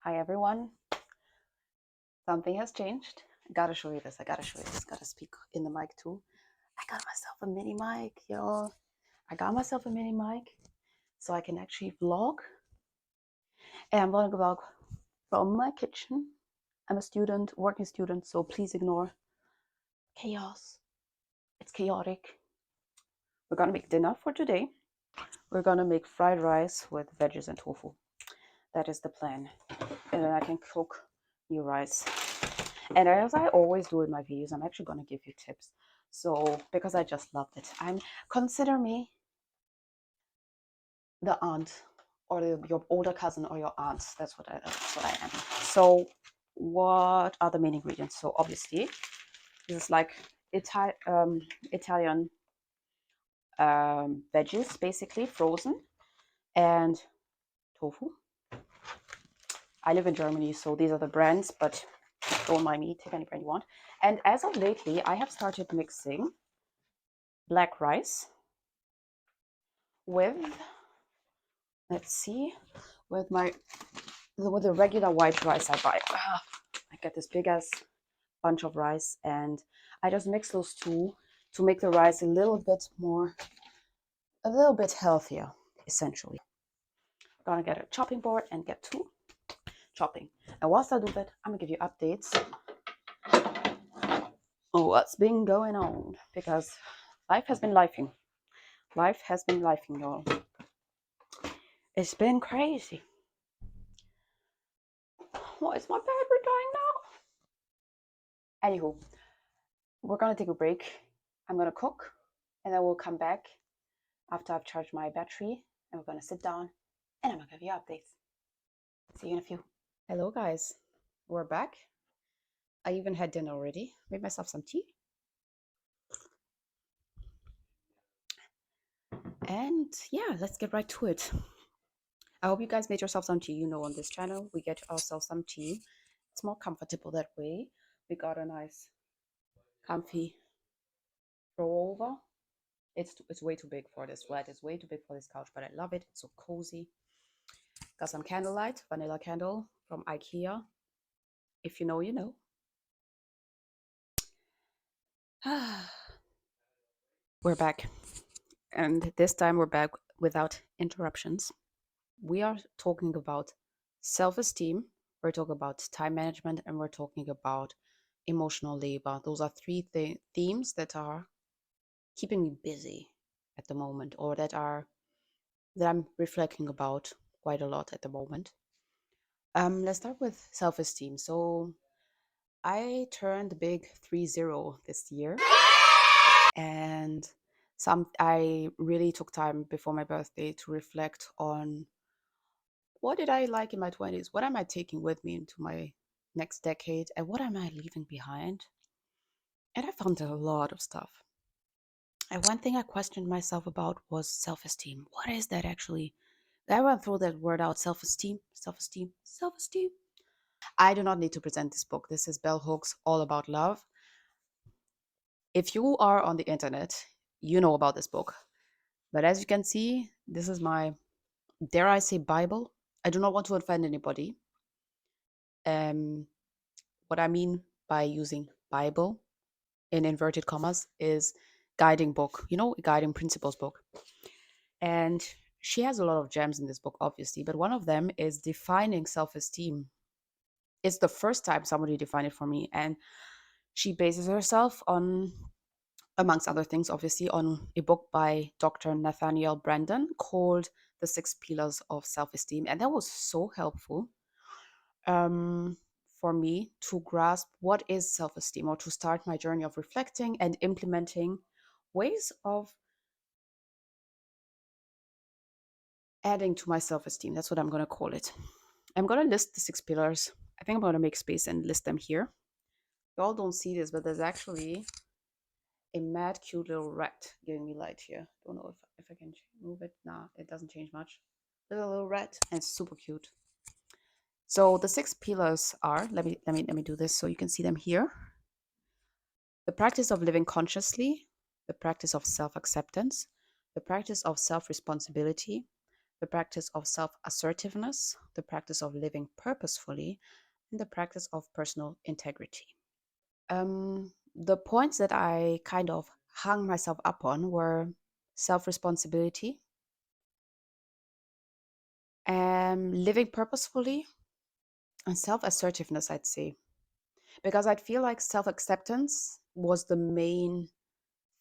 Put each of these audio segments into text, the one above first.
Hi everyone. Something has changed. I gotta show you this. I gotta show you this. Gotta speak in the mic too. I got myself a mini mic, yo. I got myself a mini mic so I can actually vlog. And I'm gonna vlog from my kitchen. I'm a student, working student, so please ignore chaos. It's chaotic. We're gonna make dinner for today. We're gonna make fried rice with veggies and tofu. That is the plan. And then I can cook new rice. And as I always do in my videos, I'm actually going to give you tips. So, because I just loved it, consider me the aunt or your older cousin or your aunt. That's what I am. So, what are the main ingredients? So, obviously, this is like Italian veggies, basically frozen, and tofu. I live in Germany, so these are the brands, but don't mind me, take any brand you want. And as of lately, I have started mixing black rice with, let's see, with the regular white rice I buy. I get this big ass bunch of rice, and I just mix those two to make the rice a little bit healthier, essentially. I'm gonna get a chopping board and get to chopping. And whilst I do that, I'm gonna give you updates on what's been going on, because life has been lifing. Life has been lifing, y'all. It's been crazy. What is my battery dying now? Anywho, we're gonna take a break. I'm gonna cook, and then we'll come back after I've charged my battery, and we're gonna sit down, and I'm gonna give you updates. See you in a few. Hello, guys. We're back. I even had dinner already. Made myself some tea, and yeah, let's get right to it. I hope you guys made yourself some tea. You know, on this channel, we get ourselves some tea. It's more comfortable that way. We got a nice, comfy throw over. It's way too big for this flat. It's way too big for this couch, but I love it. It's so cozy. Got some candlelight, vanilla candle from IKEA. If you know, you know. We're back. And this time we're back without interruptions. We are talking about self esteem, we're talking about time management, and we're talking about emotional labor. Those are three themes that are keeping me busy at the moment, or that I'm reflecting about quite a lot at the moment. Let's start with self esteem. So, I turned big 30 this year, and I really took time before my birthday to reflect on what did I like in my 20s? What am I taking with me into my next decade? And what am I leaving behind? And I found a lot of stuff. And one thing I questioned myself about was self esteem. What is that actually? I went through that word out: self esteem, self esteem, self esteem. I do not need to present this book. This is Bell Hooks, All About Love. If you are on the internet, you know about this book. But as you can see, this is my, dare I say, Bible. I do not want to offend anybody. Um, what I mean by using Bible in inverted commas is guiding book, a guiding principles book. And she has a lot of gems in this book, obviously, but one of them is defining self esteem. It's the first time somebody defined it for me. And she bases herself on, amongst other things, obviously, on a book by Dr. Nathaniel Branden called The Six Pillars of Self Esteem. And that was so helpful um, for me to grasp what is self esteem, or to start my journey of reflecting and implementing ways of adding to my self esteem. That's what I'm going to call it. I'm going to list the six pillars. I think I'm going to make space and list them here. Y'all don't see this, but there's actually a mad cute little rat giving me light here. Don't know if I can move it. Nah, it doesn't change much. There's a little rat, and it's super cute. So the six pillars are, let me do this so you can see them here. The practice of living consciously, the practice of self-acceptance, the practice of self-responsibility, the practice of self assertiveness, the practice of living purposefully, and the practice of personal integrity. The points that I kind of hung myself up on were self responsibility, living purposefully, and self assertiveness, I'd say. Because I'd feel like self acceptance was the main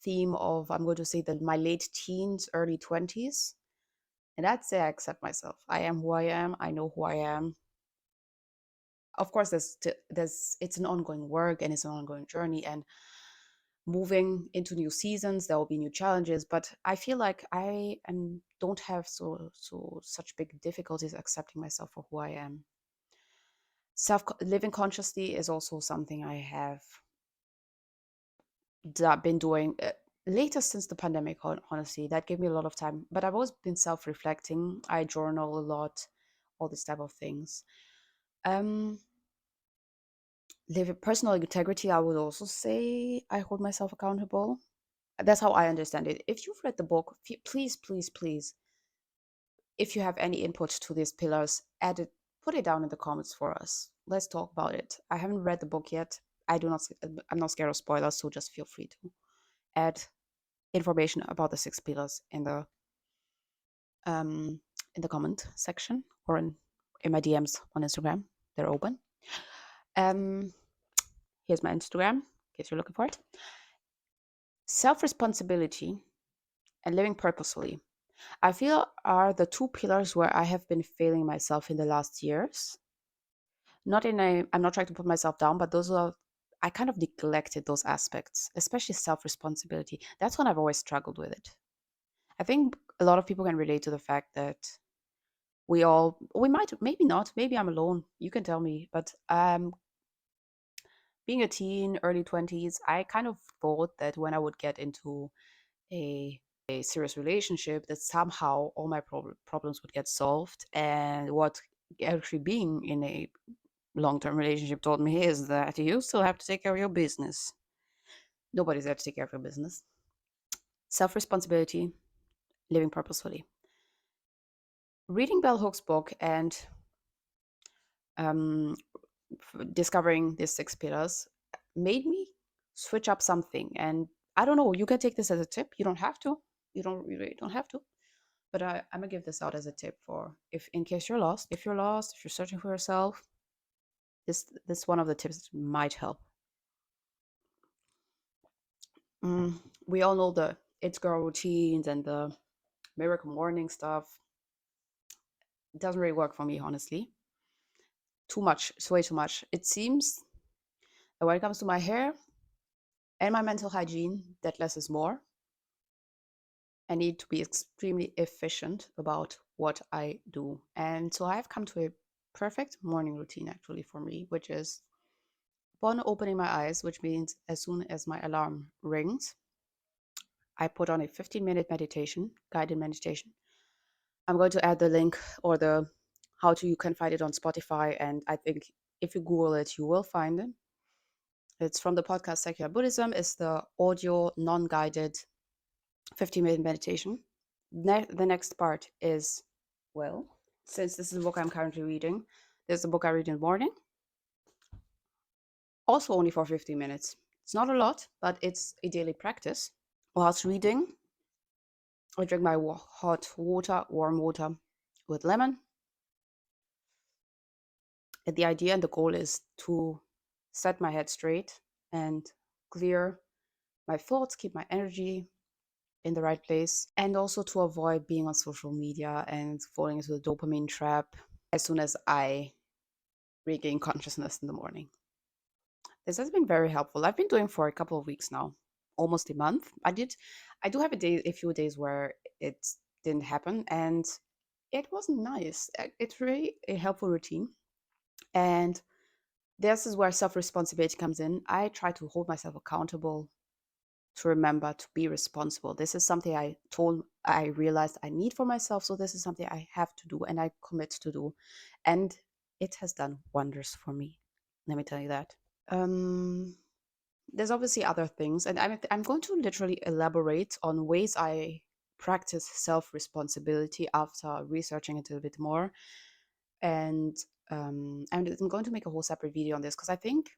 theme of, I'm going to say, that my late teens, early 20s. And I'd say I accept myself. I am who I am. I know who I am. Of course, it's an ongoing work and it's an ongoing journey. And moving into new seasons, there will be new challenges. But I feel like don't have such big difficulties accepting myself for who I am. Self living consciously is also something I have been doing later since the pandemic. Honestly, that gave me a lot of time. But I've always been self-reflecting. I journal a lot, all these type of things. Um, live personal integrity. I would also say I hold myself accountable. That's how I understand it. If you've read the book, please, please, please, if you have any input to these pillars, add it, put it down in the comments for us. Let's talk about it. I haven't read the book yet. I'm not scared of spoilers, so just feel free to add information about the six pillars in the comment section or in my DMs on Instagram. They're open. Um, Here's my Instagram in case you're looking for it. Self responsibility and living purposefully, I feel, are the two pillars where I have been failing myself in the last years. I'm not trying to put myself down, but I kind of neglected those aspects, especially self responsibility. That's when I've always struggled with it. I think a lot of people can relate to the fact that we might, maybe not, maybe I'm alone. You can tell me. But being a teen, early 20s, I kind of thought that when I would get into a serious relationship, that somehow all my problems would get solved. And what actually being in a long-term relationship taught me is that you still have to take care of your business. Nobody's there to take care of your business. Self-responsibility, living purposefully. Reading Bell Hooks' book and um, discovering these six pillars made me switch up something. And I don't know, you can take this as a tip. You don't have to. You really don't have to. But I'm gonna give this out as a tip for if in case you're lost. If you're lost, if you're searching for yourself, this one of the tips might help. We all know the It's Girl routines and the miracle morning stuff. It doesn't really work for me, honestly. Too much. It's way too much. It seems that when it comes to my hair and my mental hygiene, that less is more. I need to be extremely efficient about what I do. And so I have come to a perfect morning routine actually for me, which is upon opening my eyes, which means as soon as my alarm rings, I put on a 15-minute meditation, guided meditation. I'm going to add the link or the how to, you can find it on Spotify. And I think if you Google it, you will find it. It's from the podcast Secular Buddhism. It's the audio, non-guided 15-minute meditation. The next part is, well, since this is a book I'm currently reading, there's a book I read in the morning, also only for 15 minutes. It's not a lot, but it's a daily practice. Whilst reading, I drink my hot water, warm water with lemon. And the idea and the goal is to set my head straight and clear my thoughts, keep my energy in the right place, and also to avoid being on social media and falling into the dopamine trap as soon as I regain consciousness in the morning. This has been very helpful. I've been doing for a couple of weeks now, almost a month. I do have a few days where it didn't happen, and it wasn't nice. It's really a helpful routine, and this is where self responsibility comes in. I try to hold myself accountable to remember to be responsible. This is something I realized I need for myself. So this is something I have to do and I commit to do. And it has done wonders for me. Let me tell you that. There's obviously other things, and I'm going to literally elaborate on ways I practice self-responsibility after researching it a bit more. And I'm going to make a whole separate video on this because I think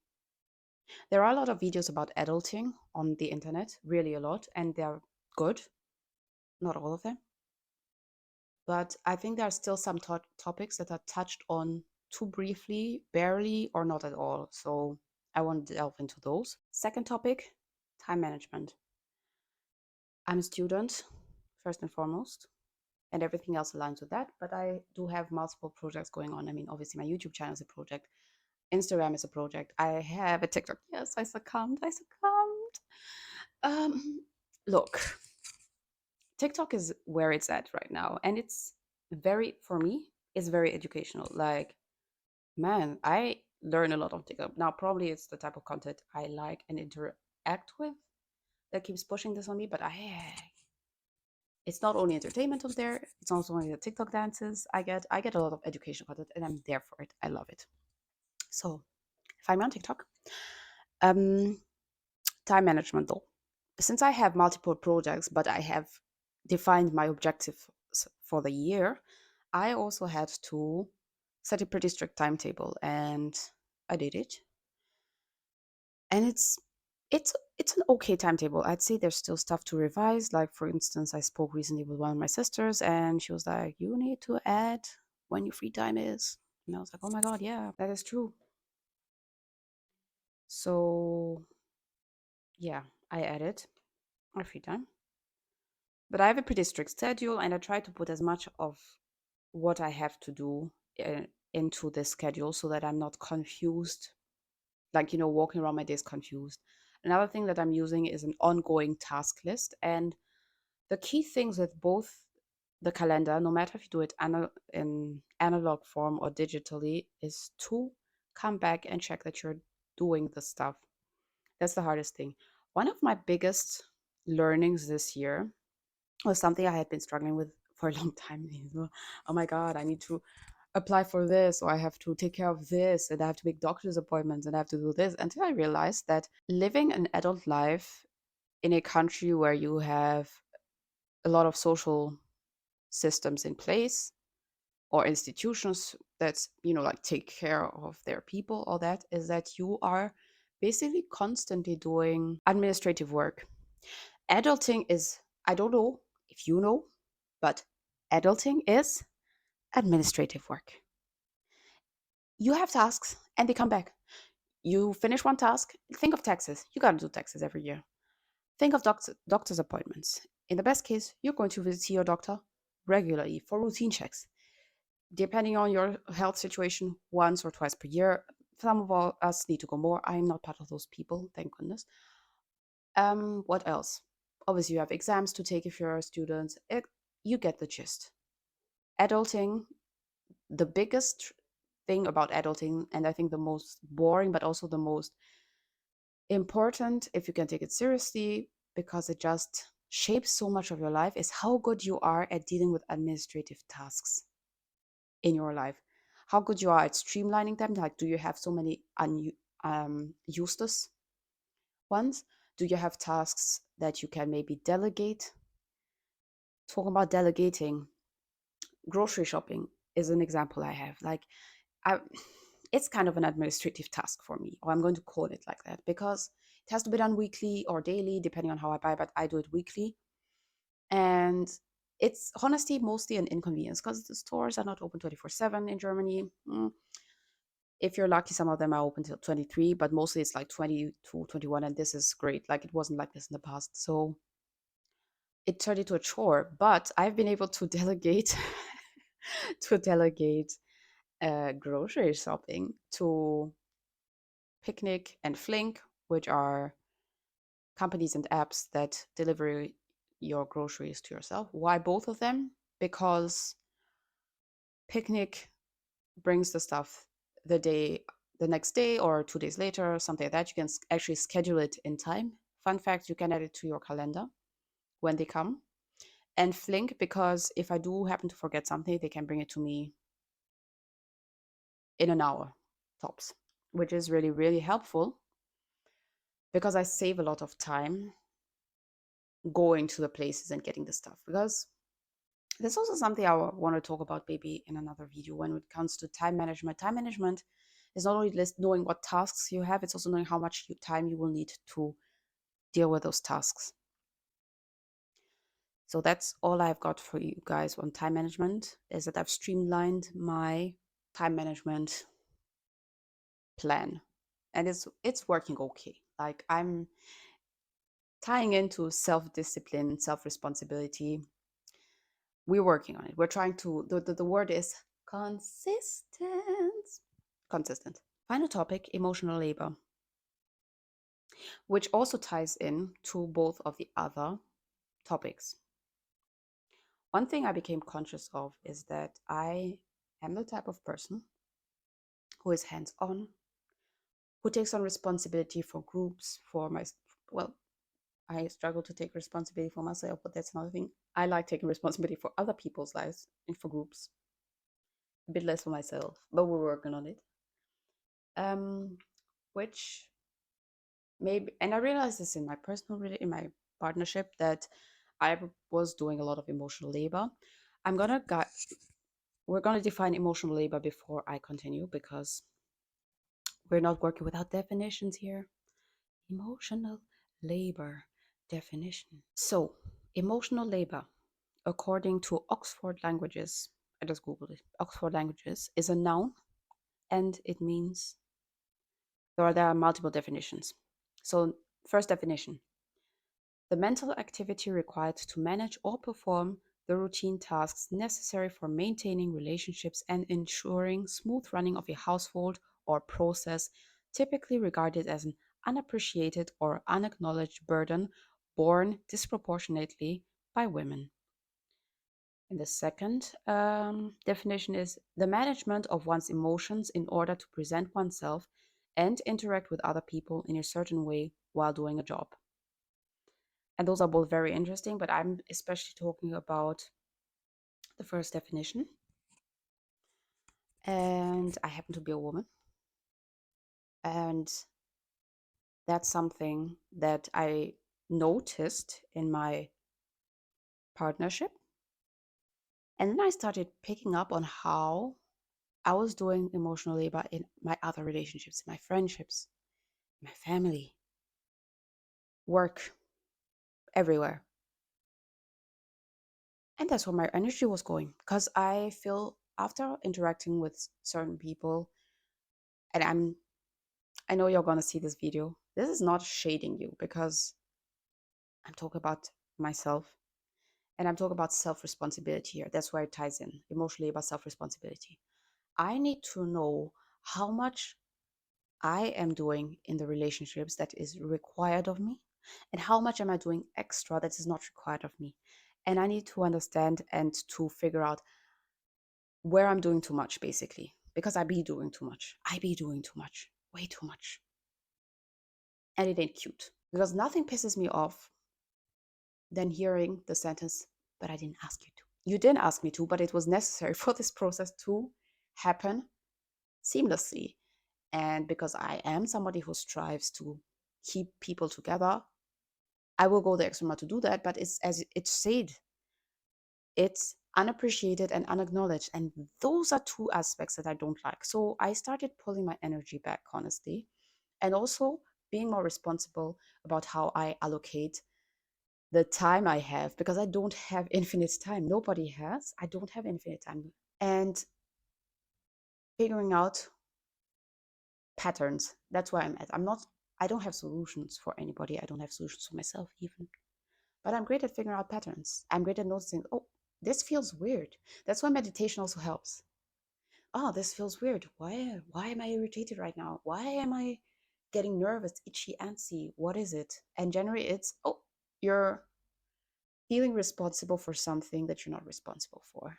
there are a lot of videos about adulting on the internet, really a lot, and they're good. Not all of them, but I think there are still some topics that are touched on too briefly, barely, or not at all. So I want to delve into those. Second topic, time management. I'm a student, first and foremost, and everything else aligns with that. But I do have multiple projects going on. I mean, obviously, my YouTube channel is a project, Instagram is a project. I have a TikTok. Yes, I succumbed. I succumbed. Look, TikTok is where it's at right now, and it's very, for me, it's very educational. Like, man, I learn a lot on TikTok. Now, probably it's the type of content I like and interact with that keeps pushing this on me, but it's not only entertainment on there, it's also only the TikTok dances I get a lot of education content, and I'm there for it. I love it. So find me on TikTok. Um, Time management though. Since I have multiple projects, but I have defined my objectives for the year, I also had to set a pretty strict timetable, and I did it. And it's an okay timetable. I'd say there's still stuff to revise. Like for instance, I spoke recently with one of my sisters, and she was like, "You need to add when your free time is." And I was like, "Oh my god, yeah, that is true." So yeah, I added my free time. But I have a pretty strict schedule, and I try to put as much of what I have to do into this schedule so that I'm not confused, like, walking around my days confused. Another thing that I'm using is an ongoing task list. And the key things with both the calendar, no matter if you do it in analog form or digitally, is to come back and check that you're doing the stuff. That's the hardest thing. One of my biggest learnings this year was something I had been struggling with for a long time. Oh my God, I need to apply for this, or I have to take care of this, and I have to make doctor's appointments, and I have to do this, until I realized that living an adult life in a country where you have a lot of social systems in place or institutions that, like take care of their people, all that, is that you are basically constantly doing administrative work. Adulting is, I don't know if you know, but adulting is administrative work. You have tasks and they come back. You finish one task, think of taxes. You got to do taxes every year. Think of doctor's appointments. In the best case, you're going to visit your doctor regularly for routine checks. Depending on your health situation, once or twice per year. Some of us need to go more. I'm not part of those people, thank goodness. What else? Obviously, you have exams to take if you're a student. You get the gist. Adulting, the biggest thing about adulting, and I think the most boring, but also the most important if you can take it seriously, because it just shapes so much of your life, is how good you are at dealing with administrative tasks in your life. How good you are at streamlining them. Like, do you have so many useless ones? Do you have tasks that you can maybe delegate? Talking about delegating, grocery shopping is an example I have. Like, I, it's kind of an administrative task for me, or I'm going to call it like that, because it has to be done weekly or daily, depending on how I buy, but I do it weekly. And it's honestly mostly an inconvenience because the stores are not open 24/7 in Germany. If you're lucky, some of them are open till 23, but mostly it's like 20 to 21, and this is great. Like, it wasn't like this in the past. So it turned into a chore, but I've been able to delegate to delegate grocery shopping to Picnic and Flink, which are companies and apps that deliver your groceries to yourself. Why both of them? Because Picnic brings the stuff the next day or 2 days later, something like that. You can actually schedule it in time. Fun fact, you can add it to your calendar when they come. And Flink, because if I do happen to forget something, they can bring it to me in an hour tops, which is really, really helpful because I save a lot of time going to the places and getting the stuff. Because there's also something I want to talk about maybe in another video when it comes to time management. Time management is not only just knowing what tasks you have, it's also knowing how much time you will need to deal with those tasks. So that's all I've got for you guys on time management, is that I've streamlined my time management plan, and it's working okay. Like, I'm tying into self-discipline, self-responsibility. We're working on it. We're trying to, the word is consistent. Consistent. Final topic, emotional labor, which also ties in to both of the other topics. One thing I became conscious of is that I am the type of person who is hands-on, who takes on responsibility for groups, for my, well, I struggle to take responsibility for myself, but that's another thing. I like taking responsibility for other people's lives and for groups. A bit less for myself, but we're working on it. Um, which maybe, and I realized this in my in my partnership, that I was doing a lot of emotional labor. I'm gonna gu- we're gonna define emotional labor before I continue, because we're not working without definitions here. Emotional labor definition. So, emotional labor, according to Oxford Languages, I just Googled it. Oxford Languages is a noun, and it means there are multiple definitions. So, first definition: the mental activity required to manage or perform the routine tasks necessary for maintaining relationships and ensuring smooth running of a household or process, typically regarded as an unappreciated or unacknowledged burden borne disproportionately by women. And the second definition is the management of one's emotions in order to present oneself and interact with other people in a certain way while doing a job. And those are both very interesting, but I'm especially talking about the first definition. And I happen to be a woman. And that's something that I noticed in my partnership. And then I started picking up on how I was doing emotional labor in my other relationships, my friendships, my family, work, everywhere. And that's where my energy was going, because I feel after interacting with certain people, and I know you're gonna see this video. This is not shading you, because I'm talking about myself, and I'm talking about self-responsibility here. That's where it ties in, emotionally, about self-responsibility. I need to know how much I am doing in the relationships that is required of me, and how much am I doing extra that is not required of me. And I need to understand and to figure out where I'm doing too much, basically, because I be doing too much. I be doing too much, way too much. And it ain't cute, because nothing pisses me off than hearing the sentence, but I didn't ask you to. You didn't ask me to, but it was necessary for this process to happen seamlessly. And because I am somebody who strives to keep people together, I will go the extra mile to do that. But it's, as it's said, it's unappreciated and unacknowledged. And those are two aspects that I don't like. So I started pulling my energy back, honestly, and also being more responsible about how I allocate the time I have, because I don't have infinite time. Nobody has. I don't have infinite time. And figuring out patterns. That's where I'm at. I don't have solutions for anybody. I don't have solutions for myself even. But I'm great at figuring out patterns. I'm great at noticing, oh, this feels weird. That's why meditation also helps. Oh, this feels weird. Why am I irritated right now? Why am I getting nervous, itchy, antsy? What is it? And generally it's, oh, you're feeling responsible for something that you're not responsible for.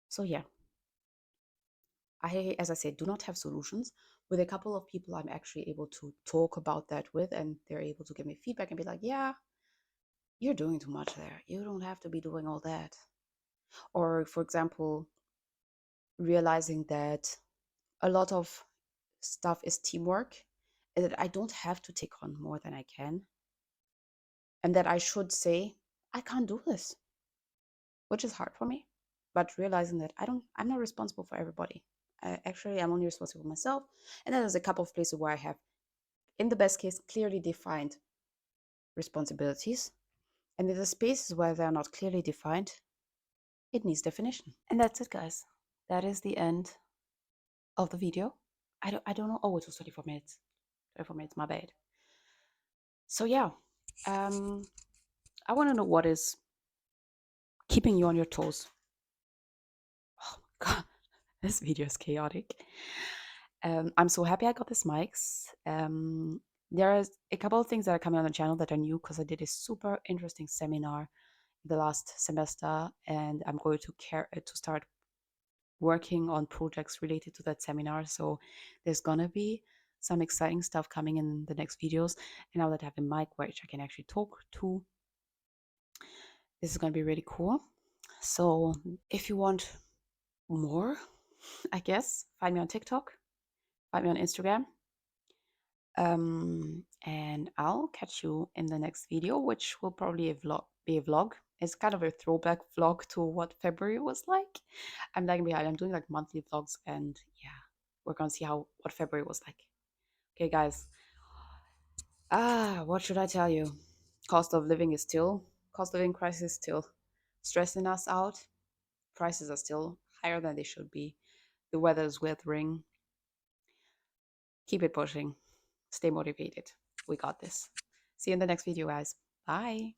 So yeah, as I said, do not have solutions. With a couple of people, I'm actually able to talk about that with, and they're able to give me feedback and be like, yeah, you're doing too much there. You don't have to be doing all that. Or, for example, realizing that a lot of stuff is teamwork, that I don't have to take on more than I can, and that I should say, I can't do this, which is hard for me. But realizing that I'm not responsible for everybody. I'm only responsible for myself. And then there's a couple of places where I have, in the best case, clearly defined responsibilities. And in the spaces where they're not clearly defined, it needs definition. And that's it, guys. That is the end of the video. I don't know. Oh, it was 24 minutes. 24 minutes, my bad. So yeah, I want to know what is keeping you on your toes. Oh my god, this video is chaotic. I'm so happy I got these mics. There is a couple of things that are coming on the channel that are new because I did a super interesting seminar the last semester, and I'm going to start working on projects related to that seminar. So there's gonna be some exciting stuff coming in the next videos. And now that I have a mic which I can actually talk to, this is gonna be really cool. So if you want more, I guess, find me on TikTok, find me on Instagram. And I'll catch you in the next video, which will probably be a vlog. It's kind of a throwback vlog to what February was like. I'm lagging behind. I'm doing like monthly vlogs, and yeah, we're gonna see what February was like. Okay, guys. What should I tell you? Cost of living crisis is still stressing us out. Prices are still higher than they should be. The weather is withering. Keep it pushing. Stay motivated. We got this. See you in the next video, guys. Bye.